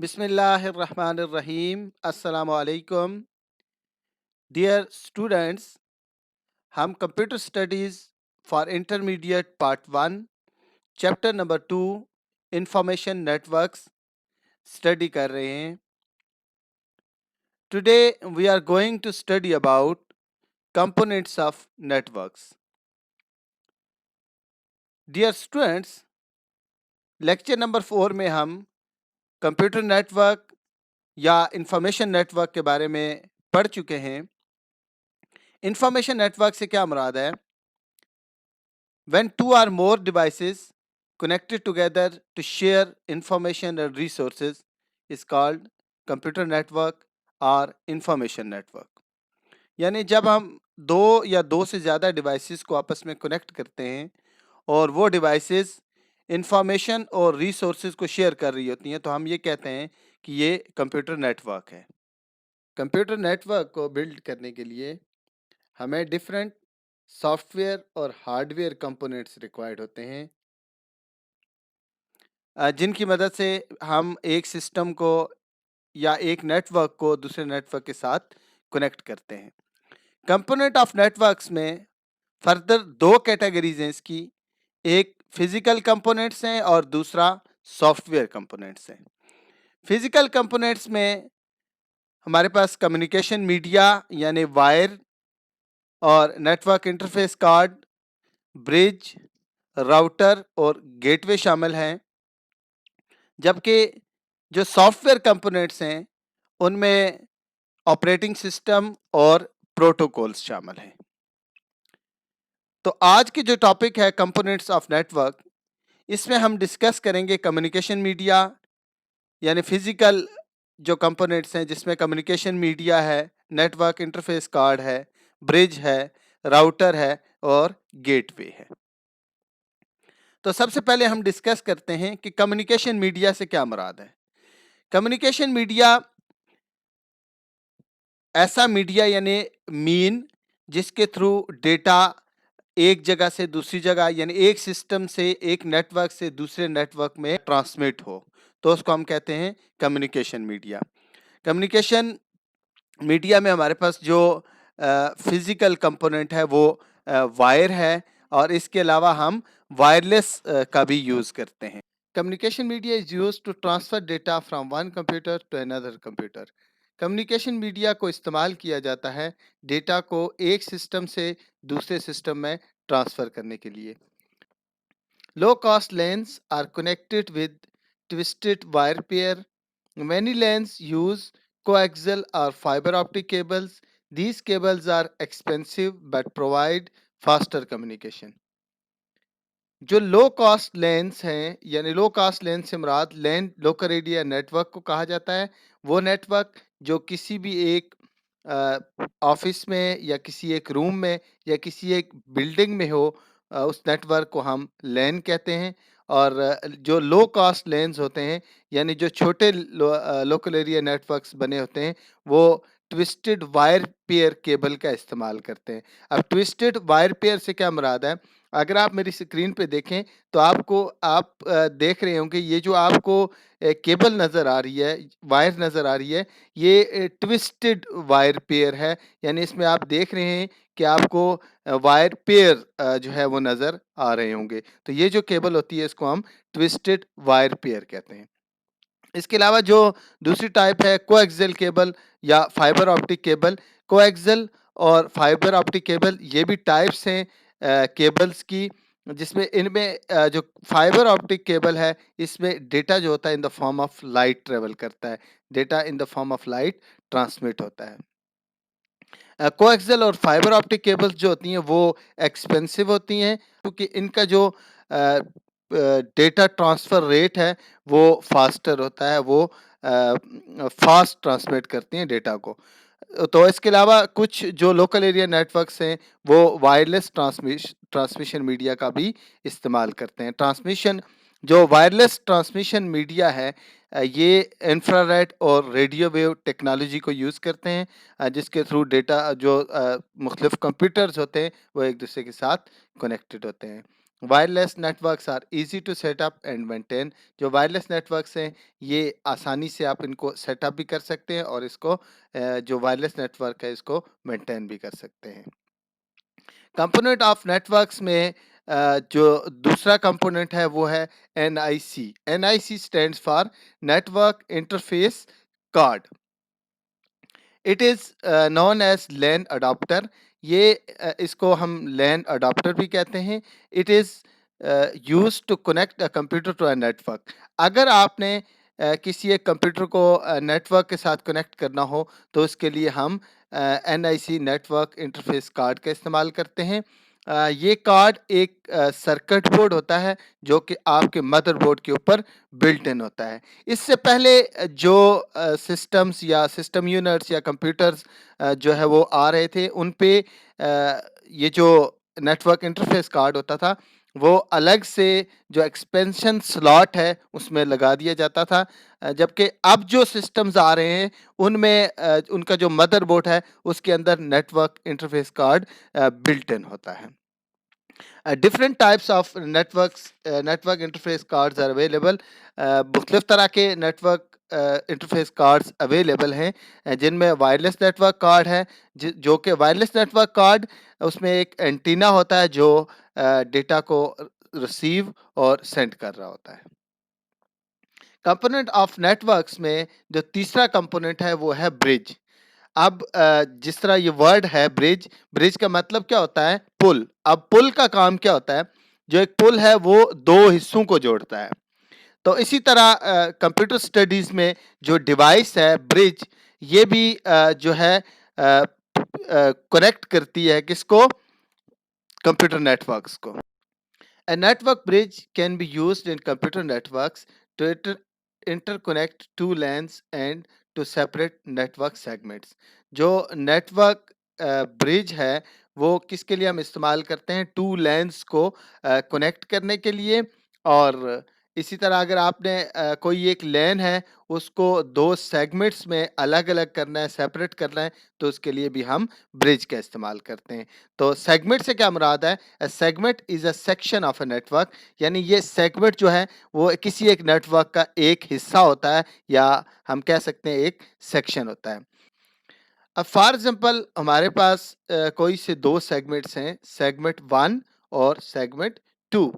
बिस्मिल्लाहिर्रहमानिर्रहीम अस्सलामु अलैकुम डियर स्टूडेंट्स। हम computer studies for intermediate part 1 chapter number 2 information networks study कर रहे हैं। Today we are going to study about components of networks. Dear students, lecture number 4 में हम कंप्यूटर नेटवर्क या इंफॉर्मेशन नेटवर्क के बारे में पढ़ चुके हैं। इंफॉर्मेशन नेटवर्क से क्या मुराद है? When two or more devices connected together to share information and resources is called computer network और information network। यानी जब हम दो या दो से ज़्यादा डिवाइसेस को आपस में कनेक्ट करते हैं और वो डिवाइसेस इंफॉर्मेशन और रिसोर्सेज को शेयर कर रही होती हैं, तो हम ये कहते हैं कि ये कंप्यूटर नेटवर्क है। कंप्यूटर नेटवर्क को बिल्ड करने के लिए हमें डिफरेंट सॉफ्टवेयर और हार्डवेयर कंपोनेंट्स रिक्वायर्ड होते हैं, जिनकी मदद से हम एक सिस्टम को या एक नेटवर्क को दूसरे नेटवर्क के साथ कनेक्ट करते हैं। कंपोनेंट ऑफ नेटवर्क्स में फर्दर दो कैटेगरीज हैं इसकी, एक फिजिकल कंपोनेंट्स हैं और दूसरा सॉफ्टवेयर कंपोनेंट्स हैं। फिजिकल कंपोनेंट्स में हमारे पास कम्युनिकेशन मीडिया यानी वायर और network interface card, bridge, router और गेटवे शामिल हैं, जबकि जो सॉफ्टवेयर कंपोनेंट्स हैं उनमें ऑपरेटिंग सिस्टम और प्रोटोकॉल्स शामिल हैं। तो आज की जो टॉपिक है कंपोनेंट्स ऑफ नेटवर्क, इसमें हम डिस्कस करेंगे कम्युनिकेशन मीडिया यानी फिजिकल जो कंपोनेंट्स हैं, जिसमें कम्युनिकेशन मीडिया है, नेटवर्क इंटरफेस कार्ड है, ब्रिज है, राउटर है और गेटवे है। तो सबसे पहले हम डिस्कस करते हैं कि कम्युनिकेशन मीडिया से क्या मुराद है। कम्युनिकेशन मीडिया ऐसा मीडिया यानी मीन जिसके थ्रू डेटा एक जगह से दूसरी जगह यानी एक सिस्टम से एक नेटवर्क से दूसरे नेटवर्क में ट्रांसमिट हो, तो उसको हम कहते हैं कम्युनिकेशन मीडिया। कम्युनिकेशन मीडिया में हमारे पास जो फिजिकल कंपोनेंट है वो वायर है, और इसके अलावा हम वायरलेस का भी यूज करते हैं। Communication media is use to transfer data from one computer to another computer. Communication media को इस्तेमाल किया जाता है डेटा को एक सिस्टम से दूसरे सिस्टम में ट्रांसफर करने के लिए। Low cost LANs are connected with twisted wire pair. Many lanes use coaxial or fiber optic cables. These cables are expensive but provide faster communication. जो लो कॉस्ट लेंस हैं यानी लो कॉस्ट लेंस से मुराद land local area network को कहा जाता है। वो network जो किसी भी एक ऑफिस में या किसी एक रूम में या किसी एक बिल्डिंग में हो, उस नेटवर्क को हम लैन कहते हैं। और जो लो कॉस्ट लेंस होते हैं यानी जो छोटे लोकल एरिया नेटवर्क्स बने होते हैं, वो ट्विस्टेड वायर पेयर केबल का इस्तेमाल करते हैं। अब ट्विस्टेड वायर पेयर से क्या मुराद है? अगर आप मेरी स्क्रीन पे देखें तो आप देख रहे होंगे ये जो आपको केबल नज़र आ रही है, वायर नज़र आ रही है, ये ट्विस्टेड वायर पेयर है। यानी इसमें आप देख रहे हैं कि आपको वायर पेयर जो है वो नज़र आ रहे होंगे। तो ये जो केबल होती है इसको हम ट्विस्टेड वायर पेयर कहते हैं। इसके अलावा जो दूसरी टाइप है कोएक्सियल केबल या फाइबर ऑप्टिक केबल। कोएक्सियल और फाइबर ऑप्टिक केबल ये भी टाइप्स हैं केबल्स की, जिसमें इनमें जो फाइबर ऑप्टिक केबल है इसमें डेटा जो होता है in the form of light travel करता है, data in the form of light transmit होता है। कोएक्सियल और फाइबर ऑप्टिक केबल्स जो होती हैं वो एक्सपेंसिव होती हैं, क्योंकि इनका जो डेटा ट्रांसफ़र रेट है वो फास्टर होता है, वो फास्ट ट्रांसमिट करती हैं डेटा को। तो इसके अलावा कुछ जो लोकल एरिया नेटवर्क्स हैं वो वायरलेस ट्रांसमिशन मीडिया का भी इस्तेमाल करते हैं। जो वायरलेस ट्रांसमिशन मीडिया है, ये इंफ्रारेड और रेडियो वेव टेक्नोलॉजी को यूज़ करते हैं, जिसके थ्रू डेटा जो मुख्तलिफ कंप्यूटर्स होते हैं वो एक दूसरे के साथ कनेक्टेड होते हैं। Wireless networks are easy to setup and maintain. जो वायरलेस नेटवर्क्स हैं ये आसानी से आप इनको सेटअप भी कर सकते हैं और इसको जो वायरलेस नेटवर्क है इसको मेंटेन भी कर सकते हैं। कंपोनेंट ऑफ नेटवर्क्स में जो दूसरा कंपोनेंट है वो है NIC। NIC stands for network interface card. It is known as LAN adapter. ये इसको हम लैन अडॉप्टर भी कहते हैं। It is use to connect a computer to a network. अगर आपने किसी एक कंप्यूटर को नेटवर्क के साथ कनेक्ट करना हो तो उसके लिए हम NIC नेटवर्क इंटरफेस कार्ड का इस्तेमाल करते हैं। ये कार्ड एक सर्किट बोर्ड होता है जो कि आपके मदरबोर्ड के ऊपर बिल्ट इन होता है। इससे पहले जो सिस्टम्स या सिस्टम यूनिट्स या कंप्यूटर्स जो है वो आ रहे थे उन पे ये जो नेटवर्क इंटरफेस कार्ड होता था वो अलग से जो एक्सपेंशन स्लॉट है उसमें लगा दिया जाता था। जबकि अब जो सिस्टम्स आ रहे हैं उनमें उनका जो मदरबोर्ड है उसके अंदर network interface card built in होता है। Different types of network interface cards are available। मुख्तलिफ तरह के नेटवर्क इंटरफेस कार्ड्स अवेलेबल हैं जिनमें वायरलेस नेटवर्क कार्ड है जो कि वायरलेस नेटवर्क कार्ड उसमें एक एंटीना होता है जो डेटा को रिसीव और सेंड कर रहा होता है। कंपोनेंट ऑफ नेटवर्क्स में जो तीसरा कंपोनेंट है वो है ब्रिज। अब जिस तरह ये वर्ड है ब्रिज, ब्रिज का मतलब क्या होता है? पुल। अब पुल का काम क्या होता है? जो एक पुल है वो दो हिस्सों को जोड़ता है। तो इसी तरह कंप्यूटर स्टडीज में जो डिवाइस है ब्रिज, ये भी जो है कनेक्ट करती है किसको? कंप्यूटर नेटवर्क्स को। A network bridge can be used in computer networks to interconnect two LANs and to separate network segments। जो नेटवर्क ब्रिज है वो किसके लिए हम इस्तेमाल करते हैं? टू लैन्स को कनेक्ट करने के लिए। और इसी तरह अगर आपने कोई एक लैन है उसको दो सेगमेंट्स में अलग अलग करना है, सेपरेट करना है, तो उसके लिए भी हम ब्रिज का इस्तेमाल करते हैं। तो सेगमेंट से क्या मुराद है? A segment is a section of a network। यानी ये सेगमेंट जो है वो किसी एक नेटवर्क का एक हिस्सा होता है या हम कह सकते हैं एक सेक्शन होता है। अब फॉर एग्जांपल हमारे पास कोई से दो सेगमेंट्स हैं, सेगमेंट 1 और सेगमेंट 2।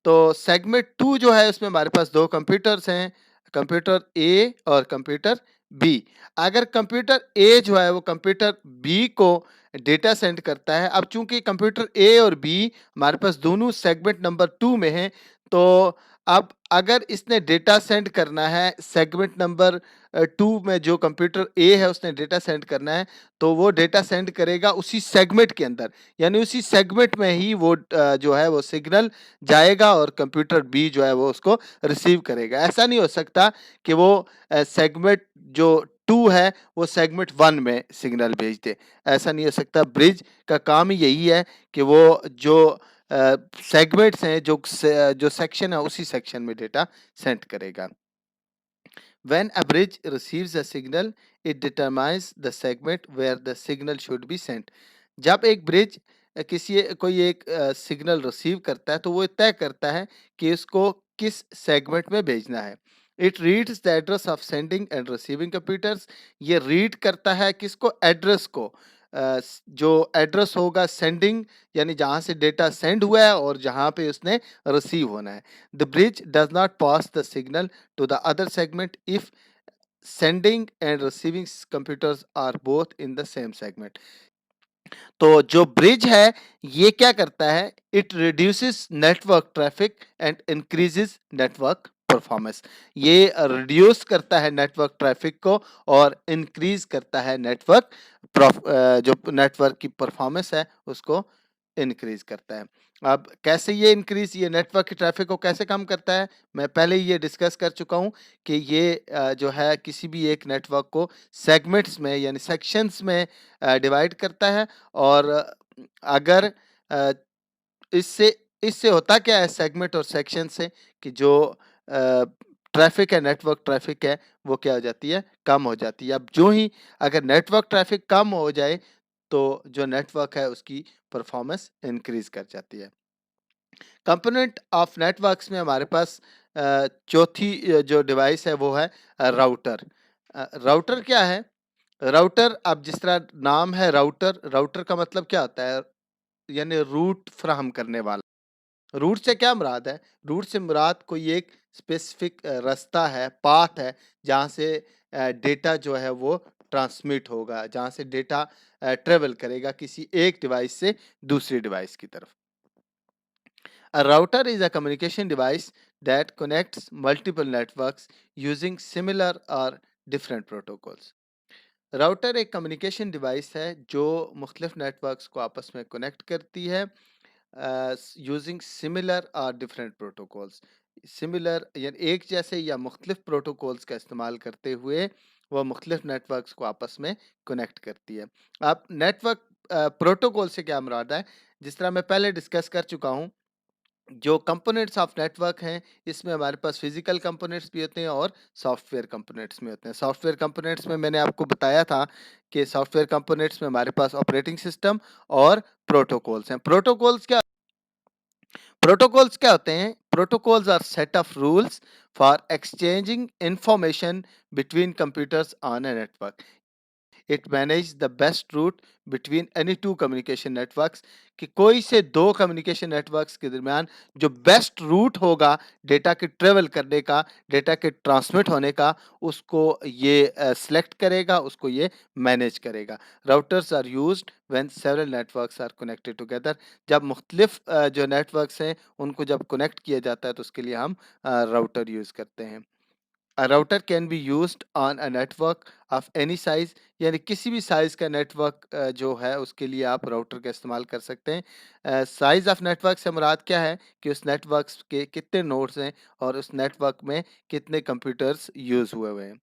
तो सेगमेंट 2 जो है उसमें हमारे पास दो कंप्यूटर्स हैं, कंप्यूटर ए और कंप्यूटर बी। अगर कंप्यूटर ए जो है वो कंप्यूटर बी को डेटा सेंड करता है। अब चूंकि कंप्यूटर ए और बी हमारे पास दोनों सेगमेंट नंबर 2 में हैं, तो अब अगर इसने डेटा सेंड करना है सेगमेंट नंबर 2 में, जो कंप्यूटर ए है उसने डेटा सेंड करना है, तो वो डेटा सेंड करेगा उसी सेगमेंट के अंदर, यानी उसी सेगमेंट में ही वो जो है वो सिग्नल जाएगा और कंप्यूटर बी जो है वो उसको रिसीव करेगा। ऐसा नहीं हो सकता कि वो सेगमेंट जो 2 है वो सेगमेंट 1 में सिग्नल भेज दे। ऐसा नहीं हो सकता। ब्रिज का काम ही यही है कि वो जो सेगमेंट्स हैं, जो सेक्शन है उसी सेक्शन में डेटा सेंड करेगा। When a bridge receives a signal, it determines the segment where the signal should be sent। जब एक ब्रिज कोई एक सिग्नल रिसीव करता है तो वो तय करता है कि इसको किस सेगमेंट में भेजना है। It reads the address of sending end receiving computers. ये रीड करता है किसको? एड्रेस को। जो एड्रेस होगा सेंडिंग यानी जहां से डेटा सेंड हुआ है और जहां पे उसने रिसीव होना है। The bridge does not pass the signal to the other segment if sending and receiving computers are both in the same segment। तो जो ब्रिज है ये क्या करता है? It reduces network traffic and increases network performance. ये reduce करता है नेटवर्क ट्रैफिक को और इंक्रीज करता है नेटवर्क जो नेटवर्क की परफॉर्मेंस है उसको इंक्रीज करता है। अब कैसे ये इंक्रीज, ये नेटवर्क की ट्रैफिक को कैसे कम करता है? मैं पहले ही ये डिस्कस कर चुका हूँ कि ये जो है किसी भी एक नेटवर्क को सेगमेंट्स में यानी सेक्शंस में डिवाइड करता है। और अगर अ, इससे इससे होता क्या है सेगमेंट और सेक्शन से, कि जो ट्रैफिक है, नेटवर्क ट्रैफिक है, वो क्या हो जाती है? कम हो जाती है। अब जो ही अगर नेटवर्क ट्रैफिक कम हो जाए तो जो नेटवर्क है उसकी परफॉर्मेंस इंक्रीज कर जाती है। कंपोनेंट ऑफ नेटवर्क्स में हमारे पास चौथी जो डिवाइस है वो है राउटर। राउटर क्या है? राउटर, अब जिस तरह नाम है राउटर, राउटर का मतलब क्या होता है? यानी रूट फ्राहम करने वाला। रूट से क्या मुराद है? रूट से मुराद कोई एक स्पेसिफिक रास्ता है, पाथ है, जहाँ से डेटा जो है वो ट्रांसमिट होगा, जहाँ से डेटा ट्रेवल करेगा किसी एक डिवाइस से दूसरी डिवाइस की तरफ। A router is a communication device that connects multiple networks using similar or different protocols. Router एक कम्युनिकेशन डिवाइस है जो मुख्तलिफ नेटवर्क्स को आपस में कनेक्ट करती है यूजिंग सिमिलर और डिफरेंट प्रोटोकॉल्स। सिमिलर यानी एक जैसे या मुख्तलिफ प्रोटोकॉल्स का इस्तेमाल करते हुए वह मुख्तलिफ नेटवर्क्स को आपस में कनेक्ट करती है। अब नेटवर्क प्रोटोकॉल से क्या मुराद है? जिस तरह मैं पहले डिस्कस कर चुका हूँ, जो कंपोनेंट्स ऑफ नेटवर्क हैं, इसमें हमारे पास फिजिकल कंपोनेंट्स भी होते हैं और सॉफ्टवेयर कंपोनेंट्स भी होते हैं। सॉफ्टवेयर कंपोनेंट्स में मैंने आपको बताया था कि सॉफ्टवेयर कंपोनेंट्स में हमारे पास ऑपरेटिंग सिस्टम और प्रोटोकॉल्स हैं। प्रोटोकॉल्स क्या होते हैं? Protocols are set of rules for exchanging information between computers on a network. It manage the best route between any two communication networks, कि कोई से दो कम्युनिकेशन नेटवर्क्स के दरमियान जो बेस्ट रूट होगा डेटा के ट्रेवल करने का, डेटा के ट्रांसमिट होने का, उसको ये सेलेक्ट करेगा, उसको ये मैनेज करेगा। Routers are used when several networks are connected together. जब मुख्तलिफ जो नेटवर्क्स हैं उनको जब कनेक्ट किया जाता है तो उसके लिए हम राउटर यूज़ करते हैं। A router can be used on a network of any size, यानी किसी भी साइज का नेटवर्क जो है उसके लिए आप राउटर का इस्तेमाल कर सकते हैं। साइज ऑफ नेटवर्क से मुराद क्या है कि उस नेटवर्क के कितने नोड्स हैं और उस नेटवर्क में कितने कंप्यूटर्स यूज हुए हैं।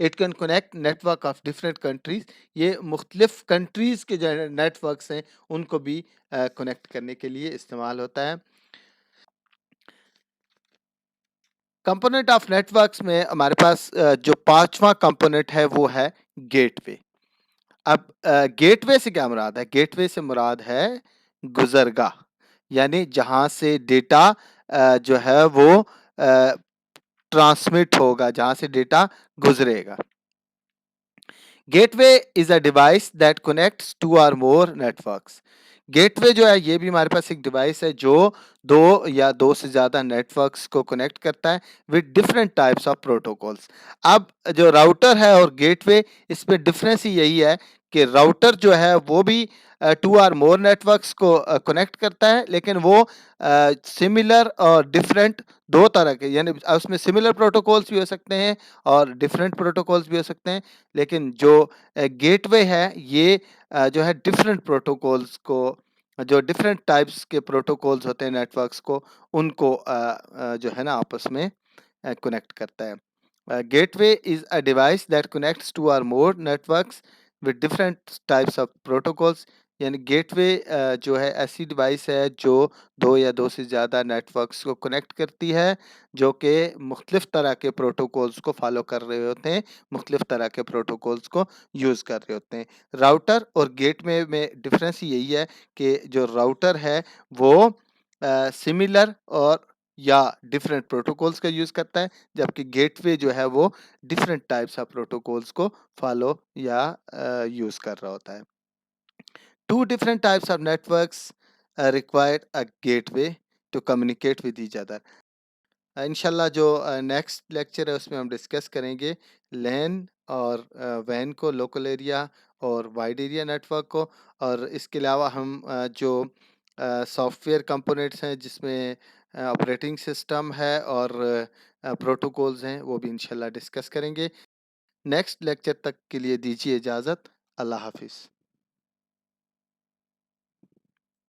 It can connect network of different countries, ये मुख्तलिफ कंट्रीज के जो नेटवर्क्स हैं उनको भी कनेक्ट करने के लिए इस्तेमाल होता है। कंपोनेंट ऑफ नेटवर्क्स में हमारे पास जो पांचवा कंपोनेंट है वो है गेटवे। अब गेटवे से क्या मुराद है? गेटवे से मुराद है गुजरगाह, यानी जहां से डेटा जो है वो ट्रांसमिट होगा, जहां से डेटा गुजरेगा। Gateway is a device that connects two और मोर नेटवर्क्स। गेटवे जो है ये भी हमारे पास एक डिवाइस है जो दो या दो से ज्यादा नेटवर्क्स को कनेक्ट करता है with different types of protocols. अब जो राउटर है और गेटवे, इसमें डिफरेंस ही यही है कि राउटर जो है वो भी टू और मोर नेटवर्क्स को कनेक्ट करता है, लेकिन वो सिमिलर और डिफरेंट दो तरह के, यानी उसमें सिमिलर प्रोटोकॉल्स भी हो सकते हैं और डिफरेंट प्रोटोकॉल्स भी हो सकते हैं। लेकिन जो गेटवे है ये जो है डिफरेंट प्रोटोकॉल्स को, जो डिफरेंट टाइप्स के प्रोटोकॉल्स होते हैं नेटवर्क्स को, उनको जो है ना आपस में कनेक्ट करता है। Gateway is a device that connects two or more networks with different types of protocols. यानी गेटवे जो है ऐसी डिवाइस है जो दो या दो से ज़्यादा नेटवर्क्स को कनेक्ट करती है, जो कि मुख्तलिफ तरह के प्रोटोकॉल्स को फॉलो कर रहे होते हैं, मुख्तलिफ तरह के प्रोटोकॉल्स को यूज़ कर रहे होते हैं। राउटर और गेटवे में डिफरेंस यही है कि जो राउटर है वो सिमिलर और या डिफरेंट प्रोटोकॉल्स का यूज़ करता है, जबकि गेटवे जो है वो डिफरेंट टाइप्स ऑफ प्रोटोकॉल्स को फॉलो या यूज़ कर रहा होता है। Two different types of networks require a gateway to communicate with each other. इंशाल्लाह जो नेक्स्ट लेक्चर है उसमें हम डिस्कस करेंगे लैन और वैन को, लोकल एरिया और वाइड एरिया नेटवर्क को, और इसके अलावा हम जो सॉफ्टवेयर कंपोनेंट्स हैं जिसमें ऑपरेटिंग सिस्टम है और प्रोटोकॉल्स हैं वो भी इंशाल्लाह डिस्कस करेंगे। नेक्स्ट लेक्चर तक के लिए दीजिए इजाज़त। अल्लाह हाफिज़।